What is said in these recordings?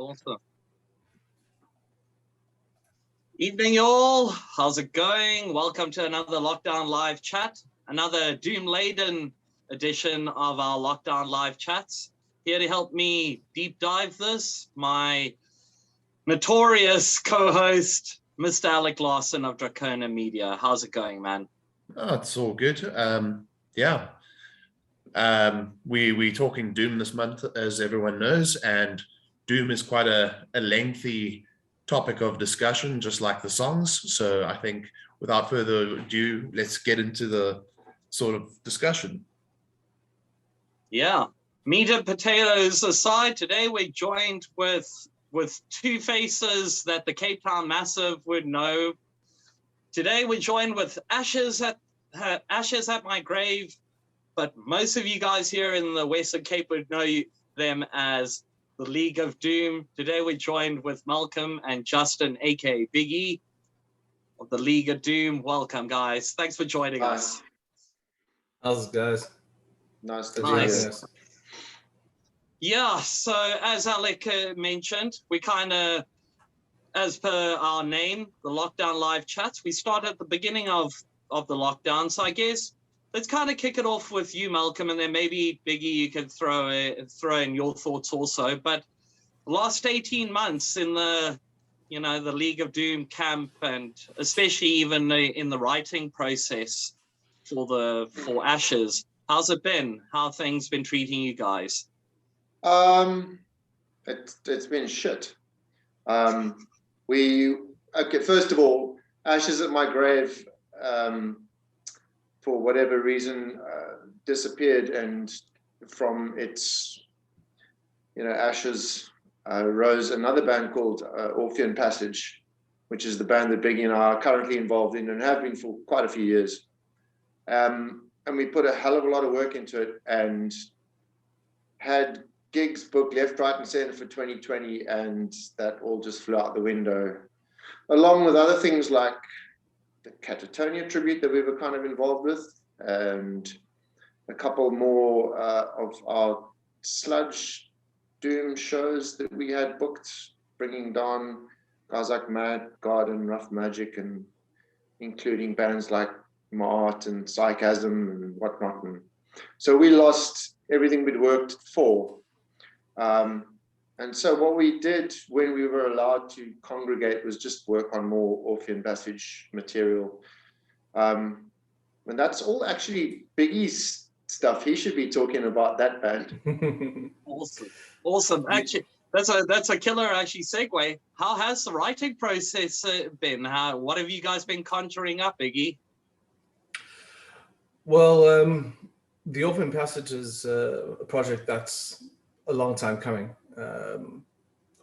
Awesome. Evening, y'all. How's it going? Welcome to another Lockdown Live chat, another doom-laden edition of our Lockdown Live chats. Here to help me deep dive this, my notorious co-host, Mr. Alec Lyle of Dracona Media. How's it going, man? Oh, it's all good. We're talking Doom this month, as everyone knows, and Doom is quite a lengthy topic of discussion, just like the songs. So I think without further ado, let's get into the sort of discussion. Yeah, meat and potatoes aside, today we're joined with two faces that the Cape Town Massive would know. Today we're joined with Ashes at My Grave, but most of you guys here in the Western Cape would know them as the League of Doom. Today we're joined with Malcolm and Justin, aka Biggy, of the League of Doom. Welcome, guys. Thanks for joining us. How's it, guys? Nice to be here. Nice. Yeah, so as Alec mentioned, we kind of, as per our name, the Lockdown Live chats, we start at the beginning of the lockdown. So I guess let's kind of kick it off with you, Malcolm, and then maybe Biggy, you can throw in your thoughts also. But the last 18 months in the League of Doom camp, and especially even in the writing process for Ashes, how's it been? How have things been treating you guys? It's been shit. First of all, Ashes at My Grave, for whatever reason, disappeared, and from its, ashes rose another band called Orphan Project, which is the band that Biggy and I are currently involved in and have been for quite a few years. And we put a hell of a lot of work into it and had gigs booked left, right, and center for 2020, and that all just flew out the window, along with other things like the Catatonia tribute that we were kind of involved with, and a couple more of our sludge doom shows that we had booked, bringing down guys like Mad Garden, Rough Magic, and including bands like Mart and Psychasm and whatnot. And so we lost everything we'd worked for. And so what we did when we were allowed to congregate was just work on more Orphan Passage material. And that's all actually Biggy's stuff. He should be talking about that band. Awesome. Actually, that's a killer segue. How has the writing process been? What have you guys been conjuring up, Biggy? Well, the Orphan Passage is a project that's a long time coming.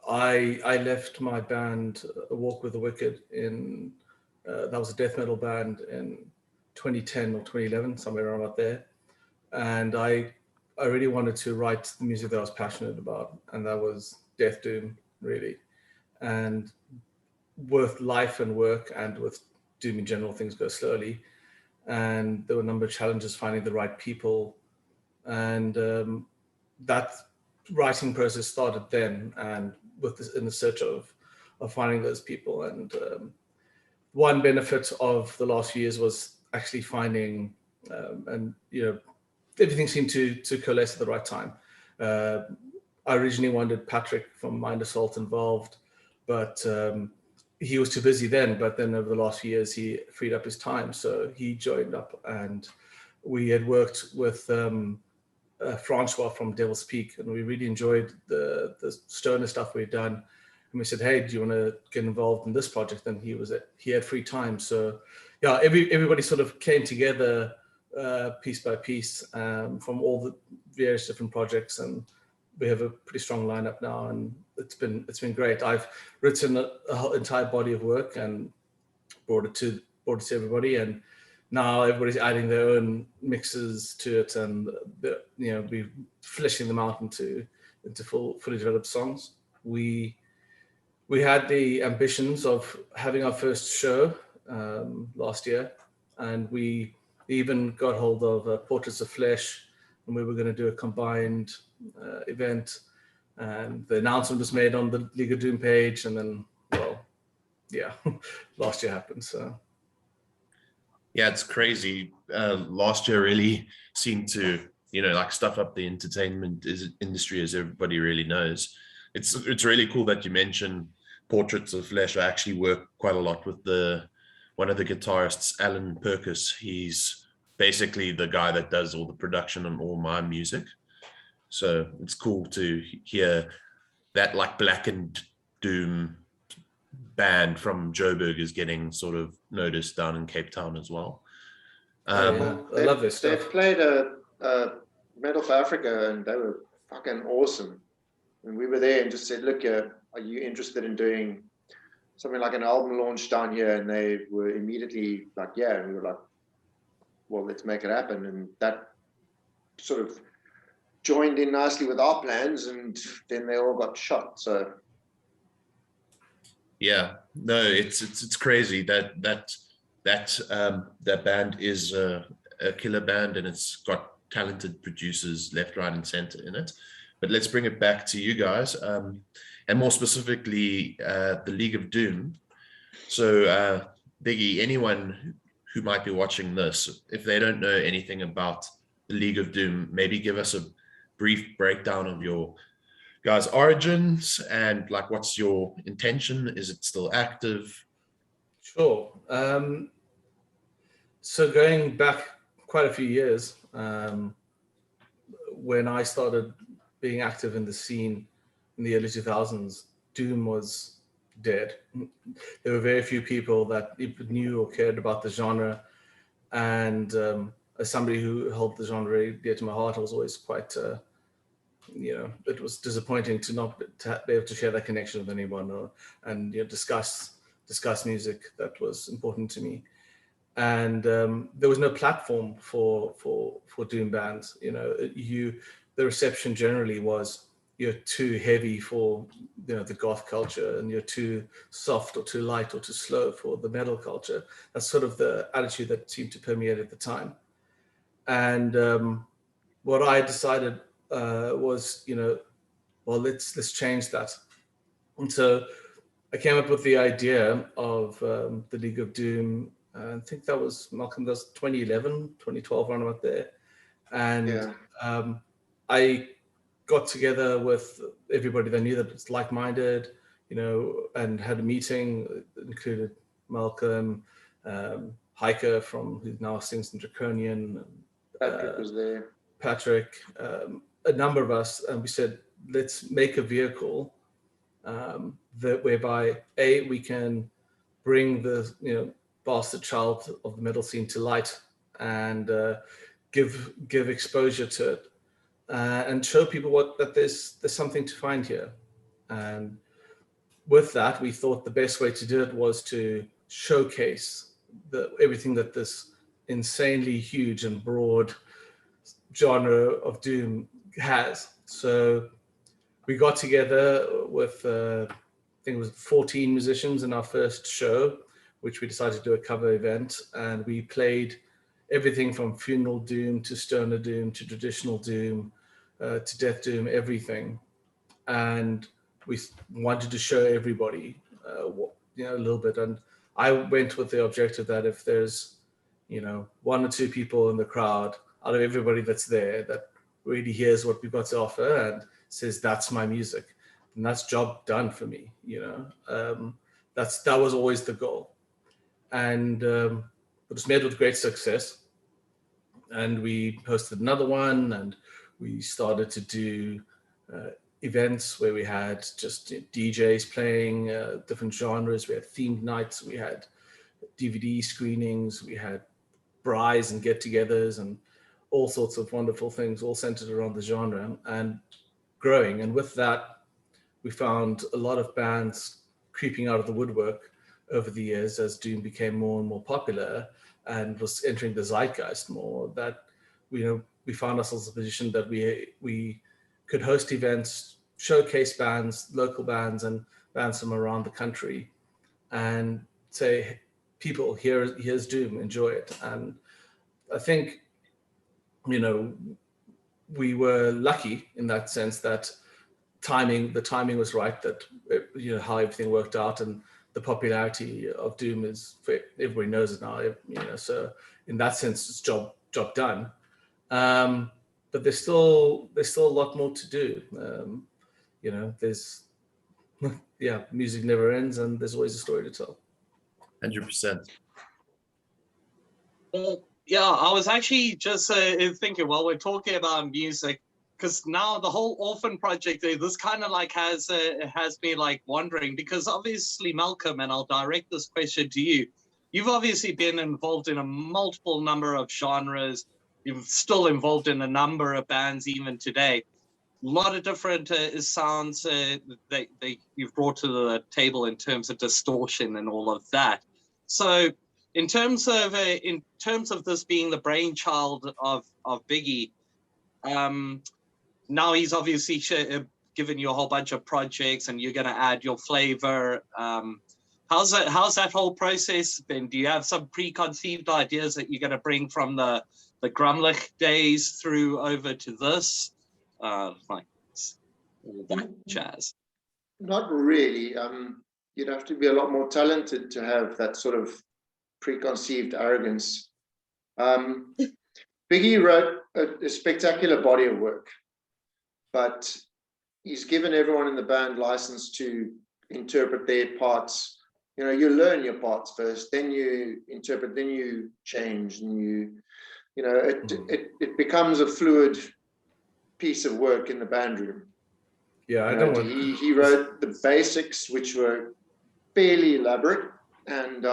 I left my band, A Walk with the Wicked, that was a death metal band, in 2010 or 2011, somewhere around about there. And I really wanted to write the music that I was passionate about, and that was death doom, really. And with life and work and with doom in general, things go slowly. And there were a number of challenges finding the right people. And that writing process started then, and in the search of finding those people. And one benefit of the last few years was actually finding, everything seemed to coalesce at the right time. I originally wanted Patrick from Mind Assault involved, but he was too busy then. But then over the last few years, he freed up his time, so he joined up, and we had worked with Francois from Devil's Peak, and we really enjoyed the stoner stuff we'd done. And we said, hey, do you want to get involved in this project? And he had free time. So yeah, everybody sort of came together piece by piece from all the various different projects, and we have a pretty strong lineup now, and it's been great. I've written a whole entire body of work and brought it to everybody, and now everybody's adding their own mixes to it, and we're fleshing them out into fully developed songs. We had the ambitions of having our first show last year, and we even got hold of Portraits of Flesh, and we were going to do a combined event. and the announcement was made on the League of Doom page, and then, well, yeah, last year happened. So yeah, it's crazy. Last year really seemed to, like stuff up the entertainment industry, as everybody really knows. It's really cool that you mentioned Portraits of Flesh. I actually work quite a lot with one of the guitarists, Alan Perkis. He's basically the guy that does all the production on all my music. So it's cool to hear that like Blackened Doom band from Joburg is getting sort of noticed down in Cape Town as well. I love this stuff. They played a Metal for Africa, and they were fucking awesome. And we were there and just said, look, are you interested in doing something like an album launch down here? And they were immediately like, yeah. And we were like, well, let's make it happen. And that sort of joined in nicely with our plans, and then they all got shot. So yeah, no, it's crazy that band is a killer band, and it's got talented producers left, right, and center in it. But let's bring it back to you guys, and more specifically, the League of Doom. So, Biggy, anyone who might be watching this, if they don't know anything about the League of Doom, maybe give us a brief breakdown of your guys' origins and like what's your intention? Is it still active? Sure. So going back quite a few years, when I started being active in the scene in the early 2000s, Doom was dead. There were very few people that knew or cared about the genre. And as somebody who held the genre very dear to my heart, I was always quite, it was disappointing to not be able to share that connection with anyone and discuss music that was important to me. And there was no platform for Doom bands. The reception generally was, you're too heavy for the goth culture, and you're too soft or too light or too slow for the metal culture. That's sort of the attitude that seemed to permeate at the time. And what I decided was, well, let's change that. And so I came up with the idea of the League of Doom. I think that was, Malcolm, that was 2011, 2012, around about there. And I got together with everybody that knew that it's like-minded, and had a meeting that included Malcolm, Heike who now sings in Draconian. Patrick was there. Patrick, a number of us, and we said, let's make a vehicle whereby we can bring the bastard child of the metal scene to light and give exposure to it. And show people that there's something to find here. And with that, we thought the best way to do it was to showcase everything that this insanely huge and broad genre of Doom has. So we got together with, I think it was 14 musicians in our first show, which we decided to do a cover event. And we played everything from funeral Doom to stoner Doom to traditional Doom, to Death Doom, everything. And we wanted to show everybody a little bit. And I went with the objective that if there's one or two people in the crowd out of everybody that's there that really hears what we've got to offer and says that's my music, and that's job done for me. That was always the goal. And it was met with great success. And we hosted another one, and we started to do events where we had just DJs playing different genres. We had themed nights, we had DVD screenings, we had braais and get-togethers, and all sorts of wonderful things, all centered around the genre and growing. And with that, we found a lot of bands creeping out of the woodwork over the years as Doom became more and more popular and was entering the zeitgeist more, that we found ourselves in a position that we could host events, showcase bands, local bands and bands from around the country, and say, people, here's Doom, enjoy it. And I think, we were lucky in that sense that the timing was right, that how everything worked out, and the popularity of Doom is, everybody knows it now, so in that sense it's job done. But there's still a lot more to do. There's music never ends, and there's always a story to tell. 100%. Well, yeah, I was actually just thinking while we're talking about music, because now the whole Orphan Project, this kind of like has me like wondering, because obviously, Malcolm, and I'll direct this question to you, you've obviously been involved in a multiple number of genres. You're still involved in a number of bands even today. A lot of different sounds that you've brought to the table in terms of distortion and all of that. So in terms of this being the brainchild of Biggy, now he's obviously given you a whole bunch of projects, and you're going to add your flavor. How's that whole process been? Do you have some preconceived ideas that you're going to bring from the Grumlich days through over to this? Like all that jazz. Not really. You'd have to be a lot more talented to have that sort of preconceived arrogance. Biggy wrote a spectacular body of work, but he's given everyone in the band license to interpret their parts. You learn your parts first, then you interpret, then you change, and it becomes a fluid piece of work in the band room. Yeah, he wrote the basics, which were fairly elaborate, and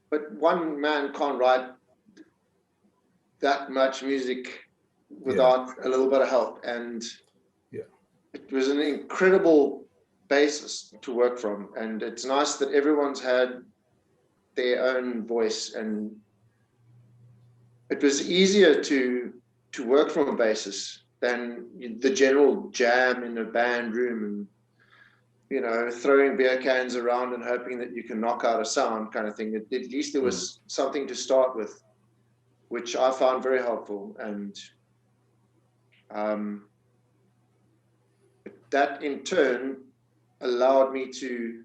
but one man can't write that much music without a little bit of help, and it was an incredible basis to work from. And it's nice that everyone's had their own voice, and it was easier to work from a basis than the general jam in a band room, and throwing beer cans around and hoping that you can knock out a sound kind of thing. At least there was something to start with, which I found very helpful. And that in turn allowed me to,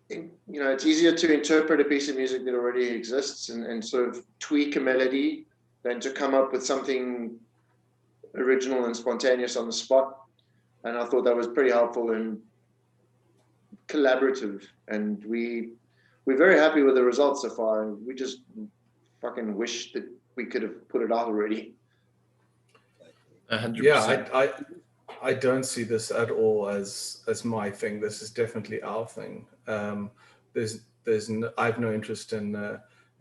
it's easier to interpret a piece of music that already exists and sort of tweak a melody than to come up with something original and spontaneous on the spot. And I thought that was pretty helpful and collaborative. And we're very happy with the results so far. And we just fucking wish that we could have put it out already. 100%. Yeah, I don't see this at all as my thing. This is definitely our thing. I have no interest in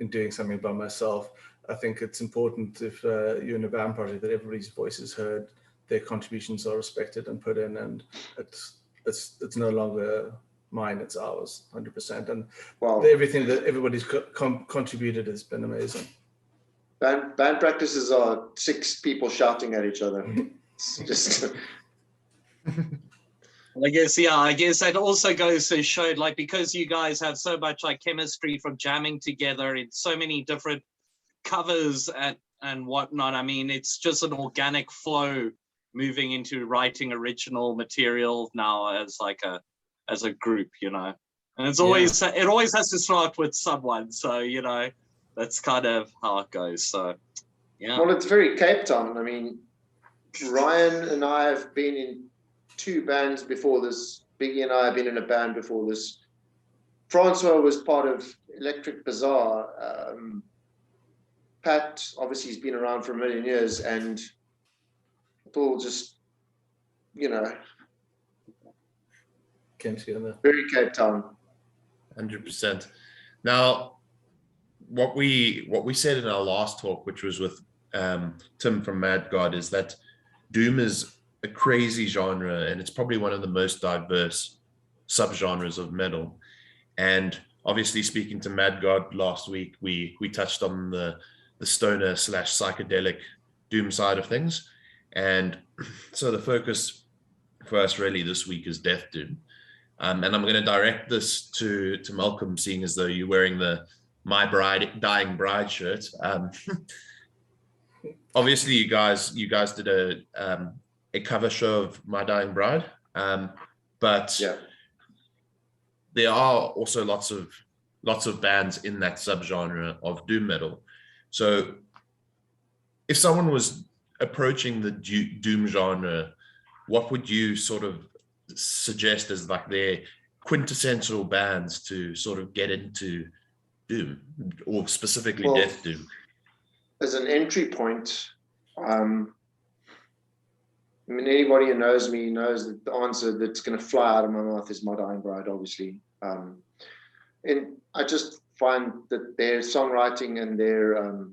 doing something by myself. I think it's important, if you're in a band project, that everybody's voice is heard, their contributions are respected and put in, and it's no longer mine, it's ours, 100%. And everything that everybody's contributed has been amazing. Band practices are 6 people shouting at each other. It's just I guess that also goes to show, like, because you guys have so much like chemistry from jamming together in so many different covers and whatnot. I mean, it's just an organic flow moving into writing original material now as a group, and it's always it always has to start with someone. So that's kind of how it goes. So yeah. Well, it's very Cape Town. I mean, Ryan and I have been in 2 bands before this. Biggy and I have been in a band before this. Francois was part of Electric Bazaar. Pat, obviously, he's been around for a million years, and it all just, came together. Very Cape Town. 100%. Now, what we said in our last talk, which was with Tim from Mad God, is that Doom is a crazy genre, and it's probably one of the most diverse subgenres of metal. And obviously, speaking to Mad God last week, we touched on the stoner / psychedelic Doom side of things. And so the focus for us really this week is Death Doom. And I'm going to direct this to Malcolm, seeing as though you're wearing the My Bride, Dying Bride shirt. obviously you guys did a cover show of My Dying Bride, but Yeah. there are also lots of bands in that subgenre of doom metal. So if someone was approaching the doom genre, what would you sort of suggest as like their quintessential bands to sort of get into doom, or specifically death doom? As an entry point, I mean, anybody who knows me knows that the answer that's going to fly out of my mouth is My Dying Bride, obviously. And I just find that their songwriting and their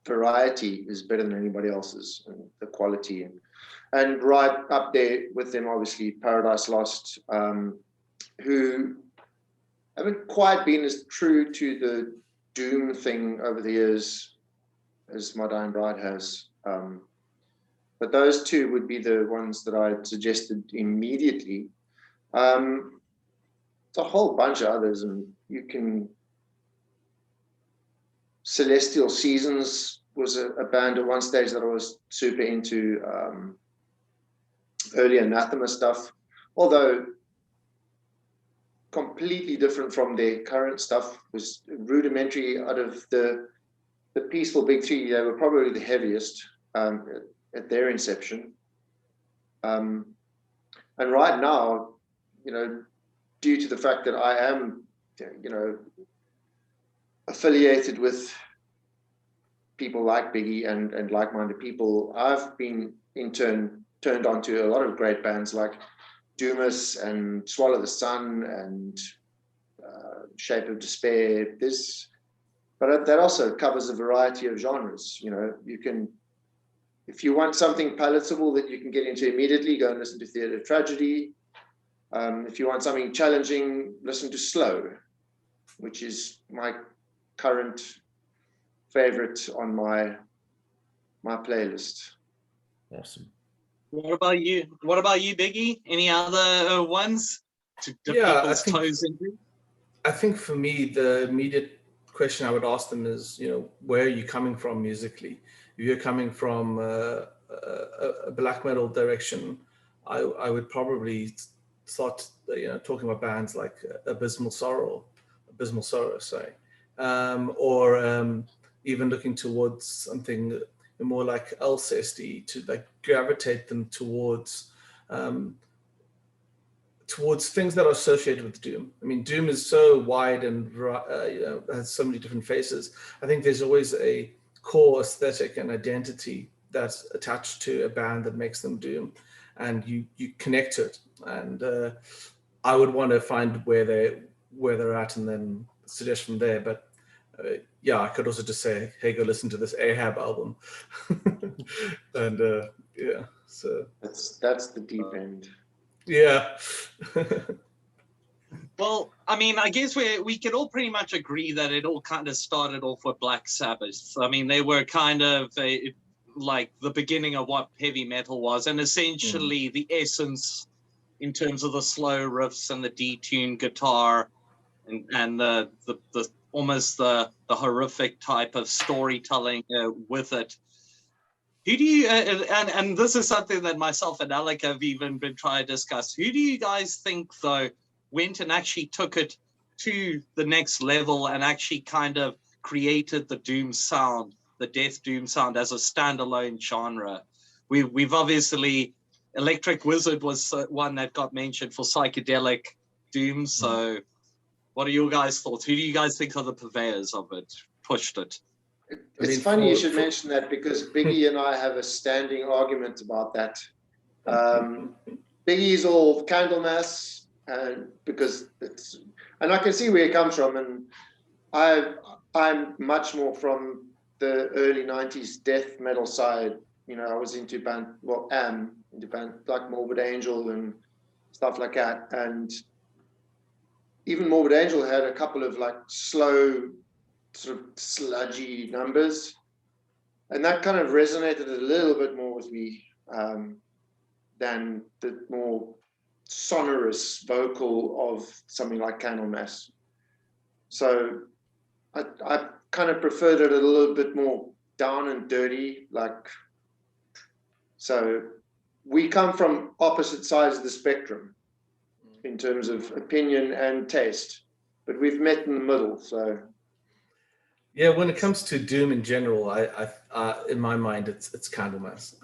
variety is better than anybody else's, and the quality. And right up there with them, obviously, Paradise Lost, who haven't quite been as true to the doom thing over the years as My Dying Bride has. But those two would be the ones that I suggested immediately. It's a whole bunch of others, and you can. Celestial Seasons was a band at one stage that I was super into. Early Anathema stuff, although completely different from their current stuff, was rudimentary. Out of the Peaceful Big Three, they were probably the heaviest at their inception. And right now, you know, due to the fact that I am, you know, affiliated with people like Biggy and like-minded people, I've been in turn turned on to a lot of great bands like Doomus and Swallow the Sun and Shape of Despair. But that also covers a variety of genres. You know, you can, if you want something palatable that you can get into immediately, go and listen to Theatre of Tragedy. If you want something challenging, listen to Slow, which is my current favorite on my playlist. Awesome. What about you? What about you, Biggy? Any other ones to dip people's toes into? I think for me, the immediate question I would ask them is, you know, where are you coming from musically? If you're coming from a black metal direction, I would probably start, you know, talking about bands like Abysmal Sorrow, sorry, or even looking towards something more like Alcesty, to like gravitate them towards things that are associated with doom. I mean, doom is so wide and you know, has so many different faces. I think there's always a core aesthetic and identity that's attached to a band that makes them doom, and you connect to it. And I would want to find where they're at and then suggest from there. But yeah, I could also just say, hey, go listen to this Ahab album. And yeah, so that's the deep end. Yeah. Well, I mean, I guess we can all pretty much agree that it all kind of started off with Black Sabbath. I mean, they were kind of like the beginning of what heavy metal was, and essentially the essence in terms of the slow riffs and the detuned guitar and the almost the horrific type of storytelling with it. Who do you and this is something that myself and Alec have even been trying to discuss. Who do you guys think though went and actually took it to the next level and actually kind of created the doom sound, the death doom sound as a standalone genre? We've obviously, Electric Wizard was one that got mentioned for psychedelic doom. So what are your guys' thoughts? Who do you guys think are the purveyors of it, pushed it? It's funny you should mention that, because Biggy and I have a standing argument about that. Biggy's all Candlemass, and because it's, and I can see where it comes from, and I'm much more from the early 90s death metal side. You know, I was into am into band like Morbid Angel and stuff like that, and even Morbid Angel had a couple of like slow, sort of sludgy numbers, and that kind of resonated a little bit more with me than the more sonorous vocal of something like Candlemass. So I kind of preferred it a little bit more down and dirty, like, so we come from opposite sides of the spectrum in terms of opinion and taste, but we've met in the middle. So yeah, when it comes to doom in general, I in my mind it's Candlemass,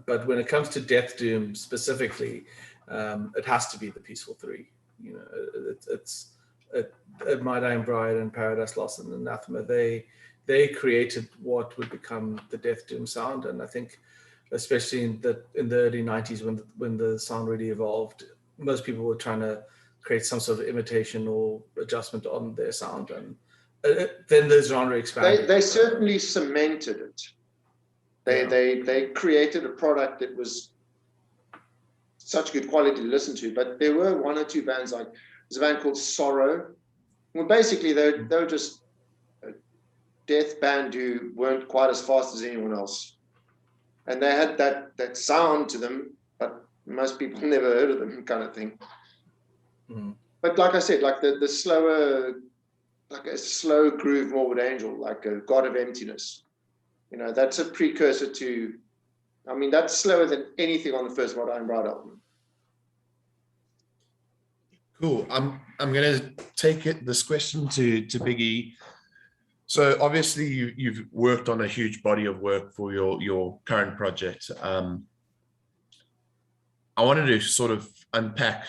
but when it comes to death doom specifically, it has to be the Peaceful Three. You know, it's My Dying Bride and Paradise Lost and Anathema. They created what would become the death doom sound, and I think, especially in the early '90s when the sound really evolved, most people were trying to create some sort of imitation or adjustment on their sound, and then the genre expanded. They certainly cemented it. They created a product that was such good quality to listen to. But there were one or two bands, like there's a band called Sorrow. Well, basically they were just a death band who weren't quite as fast as anyone else, and they had that sound to them, but most people never heard of them, kind of thing. Mm-hmm. But like I said, like the slower, like a slow groove Morbid Angel, like a God of Emptiness, you know, that's a precursor to, I mean, that's slower than anything on the first My Dying Bride album. Cool. I'm going to take this question to Biggy. So obviously you've worked on a huge body of work for your current project. I wanted to sort of unpack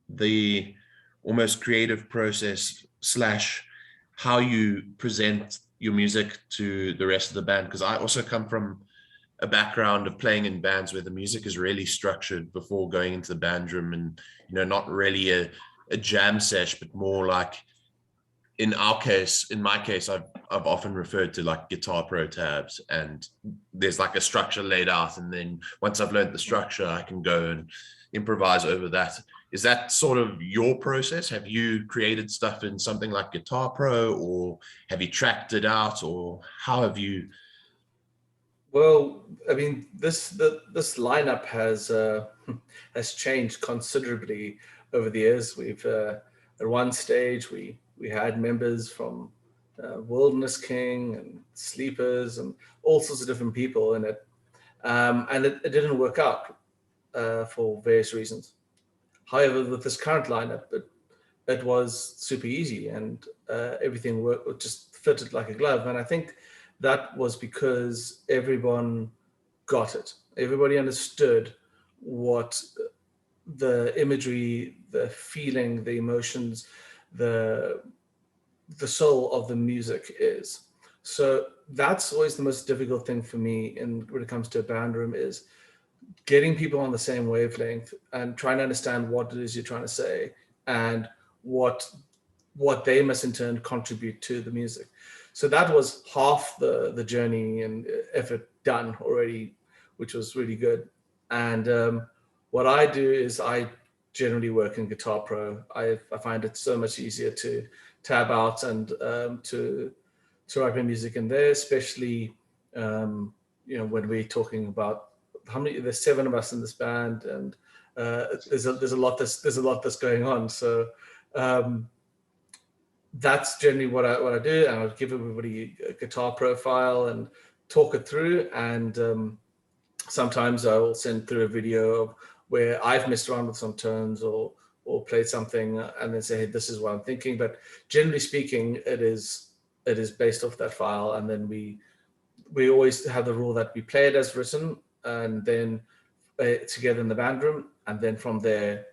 the almost creative process / how you present your music to the rest of the band, because I also come from a background of playing in bands where the music is really structured before going into the band room, and you know, not really a jam sesh, but more like, in my case, I've often referred to like Guitar Pro tabs, and there's like a structure laid out, and then once I've learned the structure, I can go and improvise over that. Is that sort of your process? Have you created stuff in something like Guitar Pro, or have you tracked it out, or how have you? Well, I mean, this lineup has changed considerably over the years. We've at one stage we had members from Wilderness King and Sleepers and all sorts of different people in it, and it didn't work out for various reasons. However, with this current lineup, it was super easy, and everything worked, just fitted like a glove. And I think that was because everyone got it. Everybody understood what the imagery, the feeling, the emotions, the soul of the music is. So that's always the most difficult thing for me when it comes to a band room, is getting people on the same wavelength and trying to understand what it is you're trying to say, and what they must in turn contribute to the music. So that was half the journey and effort done already, which was really good. And what I do is I generally work in Guitar Pro. I find it so much easier to tab out and to write my music in there, especially when we're talking about there's 7 of us in this band, and there's a lot that's going on. So that's generally what I do, and I'll give everybody a guitar profile and talk it through. And sometimes I will send through a video of where I've messed around with some tones or played something, and then say, hey, this is what I'm thinking. But generally speaking, it is based off that file, and then we always have the rule that we play it as written, and then together in the band room, and then from there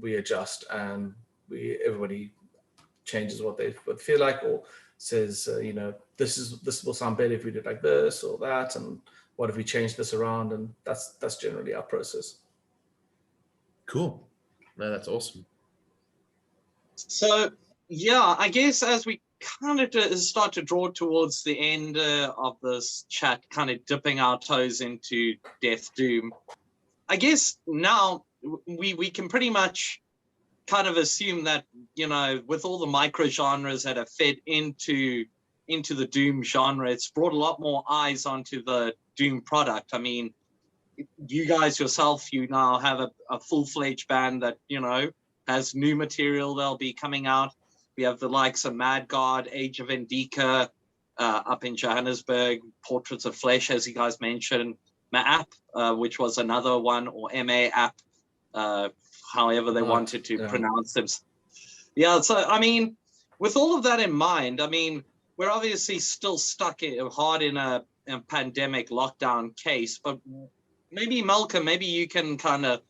we adjust, and everybody changes what they feel like, or says, this will sound better if we did like this or that, and what if we change this around? And that's generally our process. Cool. No, that's awesome. So yeah, I guess as we kind of start to draw towards the end of this chat, kind of dipping our toes into Death Doom, I guess now we can pretty much kind of assume that, with all the micro genres that have fed into the Doom genre, it's brought a lot more eyes onto the Doom product. I mean, you guys yourself, you now have a full-fledged band that, has new material that'll be coming out. We have the likes of Mad God, Age of Indica, up in Johannesburg, Portraits of Flesh, as you guys mentioned, MAP, which was another one, or MAP, however they wanted to pronounce them. Yeah, so I mean, with all of that in mind, I mean, we're obviously still stuck hard in a pandemic lockdown case, but maybe Malcolm, maybe you can kind of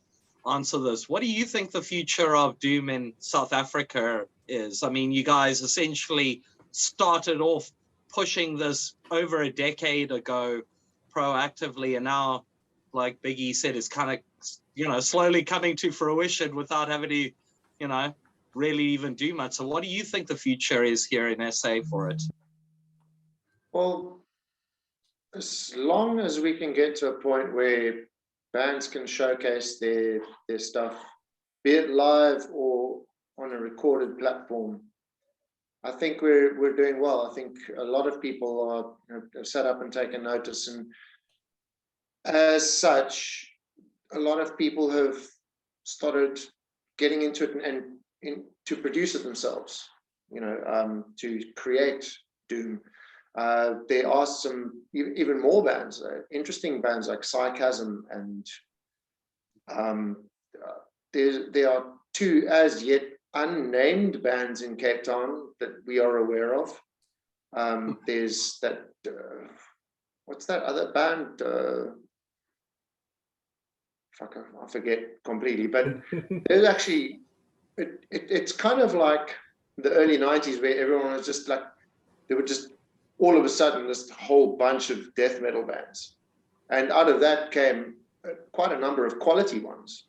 answer this. What do you think the future of Doom in South Africa is? I mean, you guys essentially started off pushing this over a decade ago proactively, and now, like Biggy said, it's kind of, you know, slowly coming to fruition without having to, you know, really even do much. So what do you think the future is here in SA for it? Well, as long as we can get to a point where bands can showcase their stuff, be it live or on a recorded platform, I think we're doing well. I think a lot of people have sat up and taken notice, and as such, a lot of people have started getting into it and to produce it themselves, you know, to create Doom. There are some even more bands, interesting bands like Sarcasm, and there are two as yet unnamed bands in Cape Town that we are aware of. There's that, what's that other band? I forget completely, but there's actually, it's kind of like the early 90s where everyone was just like, they were just all of a sudden this whole bunch of death metal bands. And out of that came quite a number of quality ones.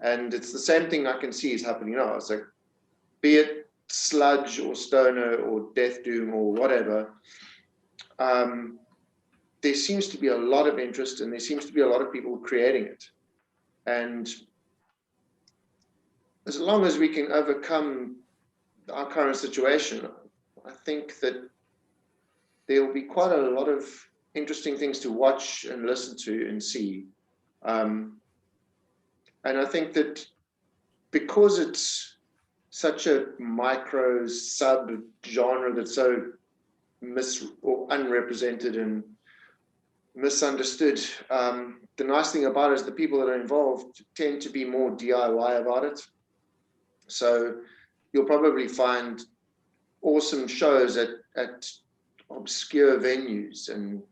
And it's the same thing I can see is happening now. It's like, be it sludge or stoner or death doom or whatever, there seems to be a lot of interest, and there seems to be a lot of people creating it. And as long as we can overcome our current situation, I think that there will be quite a lot of interesting things to watch and listen to and see. And I think that because it's such a micro sub genre that's so or unrepresented and misunderstood, the nice thing about it is the people that are involved tend to be more DIY about it. So you'll probably find awesome shows at obscure venues and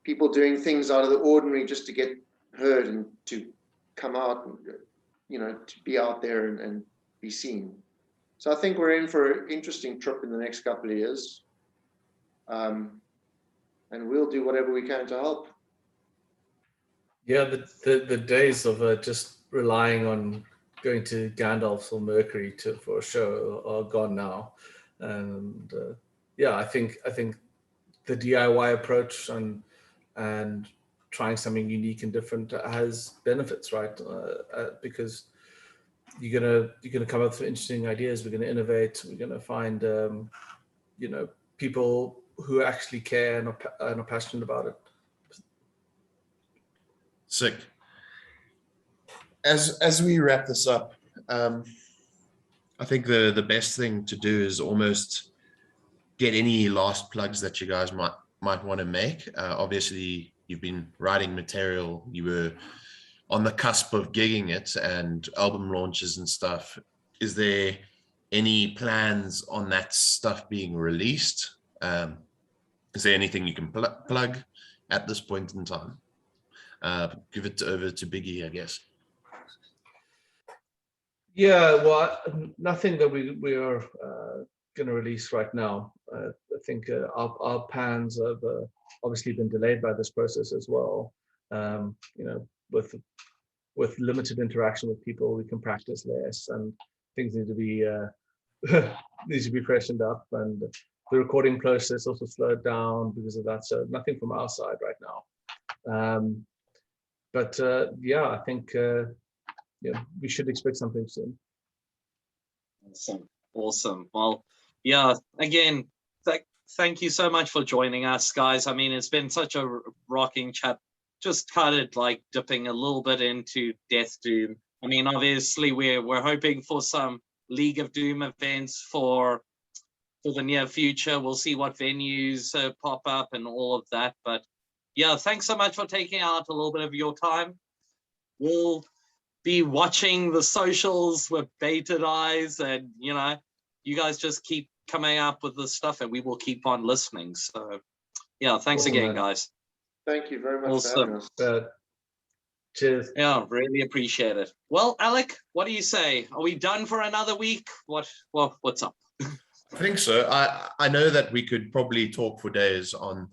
people doing things out of the ordinary just to get heard and to come out and, you know, to be out there and be seen. So I think we're in for an interesting trip in the next couple of years. And we'll do whatever we can to help. Yeah, the days of just relying on going to Gandalf's or Mercury for a show are gone now. And yeah, I think the DIY approach and trying something unique and different has benefits, right? Because you're gonna come up with interesting ideas. We're gonna innovate. We're gonna find you know, people who actually care and are passionate about it. Sick. As we wrap this up, I think the best thing to do is almost get any last plugs that you guys might want to make. Obviously, you've been writing material. You were on the cusp of gigging it and album launches and stuff. Is there any plans on that stuff being released? Is there anything you can plug at this point in time? Give it over to Biggy, I guess. Yeah, well, nothing that we are going to release right now. I think our plans have obviously been delayed by this process as well. You know, with limited interaction with people, we can practice less, and things need to be freshened up, and the recording process also slowed down because of that. So nothing from our side right now. But yeah, I think yeah, we should expect something soon. Awesome. Well, yeah, again, thank you so much for joining us, guys. I mean, it's been such a rocking chat, just kind of like dipping a little bit into Death Doom. I mean, obviously we're hoping for some League of Doom events for for the near future. We'll see what venues pop up and all of that. But yeah, thanks so much for taking out a little bit of your time. We'll be watching the socials with bated eyes, and you know, you guys just keep coming up with this stuff and we will keep on listening. So yeah, thanks Awesome, again, man. guys. Thank you very much for having us. Cheers. Yeah, really appreciate it. Well, Alec, what do you say? Are we done for another week? What's up? I think so. I know that we could probably talk for days on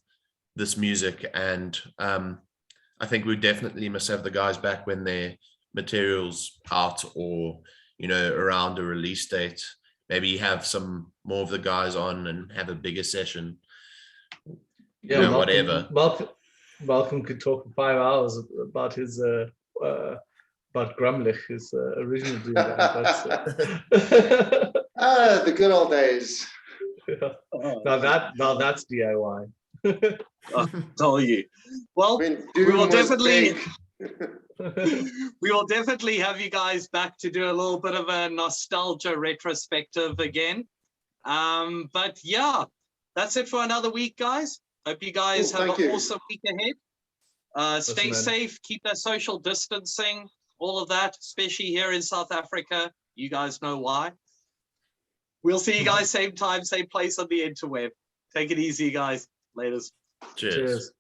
this music, and I think we definitely must have the guys back when their material's out, or you know, around a release date. Maybe have some more of the guys on and have a bigger session. Yeah, You know, whatever. Malcolm could talk for 5 hours about his about Grumlich, his original Doom band. The good old days. Yeah. Now that's DIY. I'll tell you. Well, When we Doom will was definitely big. we will definitely have you guys back to do a little bit of a nostalgia retrospective again. But yeah, that's it for another week, guys. Hope you guys Cool, have thank an you. awesome week ahead. Stay man. safe, keep that social distancing, all of that, especially here in South Africa. You guys know why. We'll see you guys same time, same place on the interweb. Take it easy, guys. Laters. Cheers. Cheers.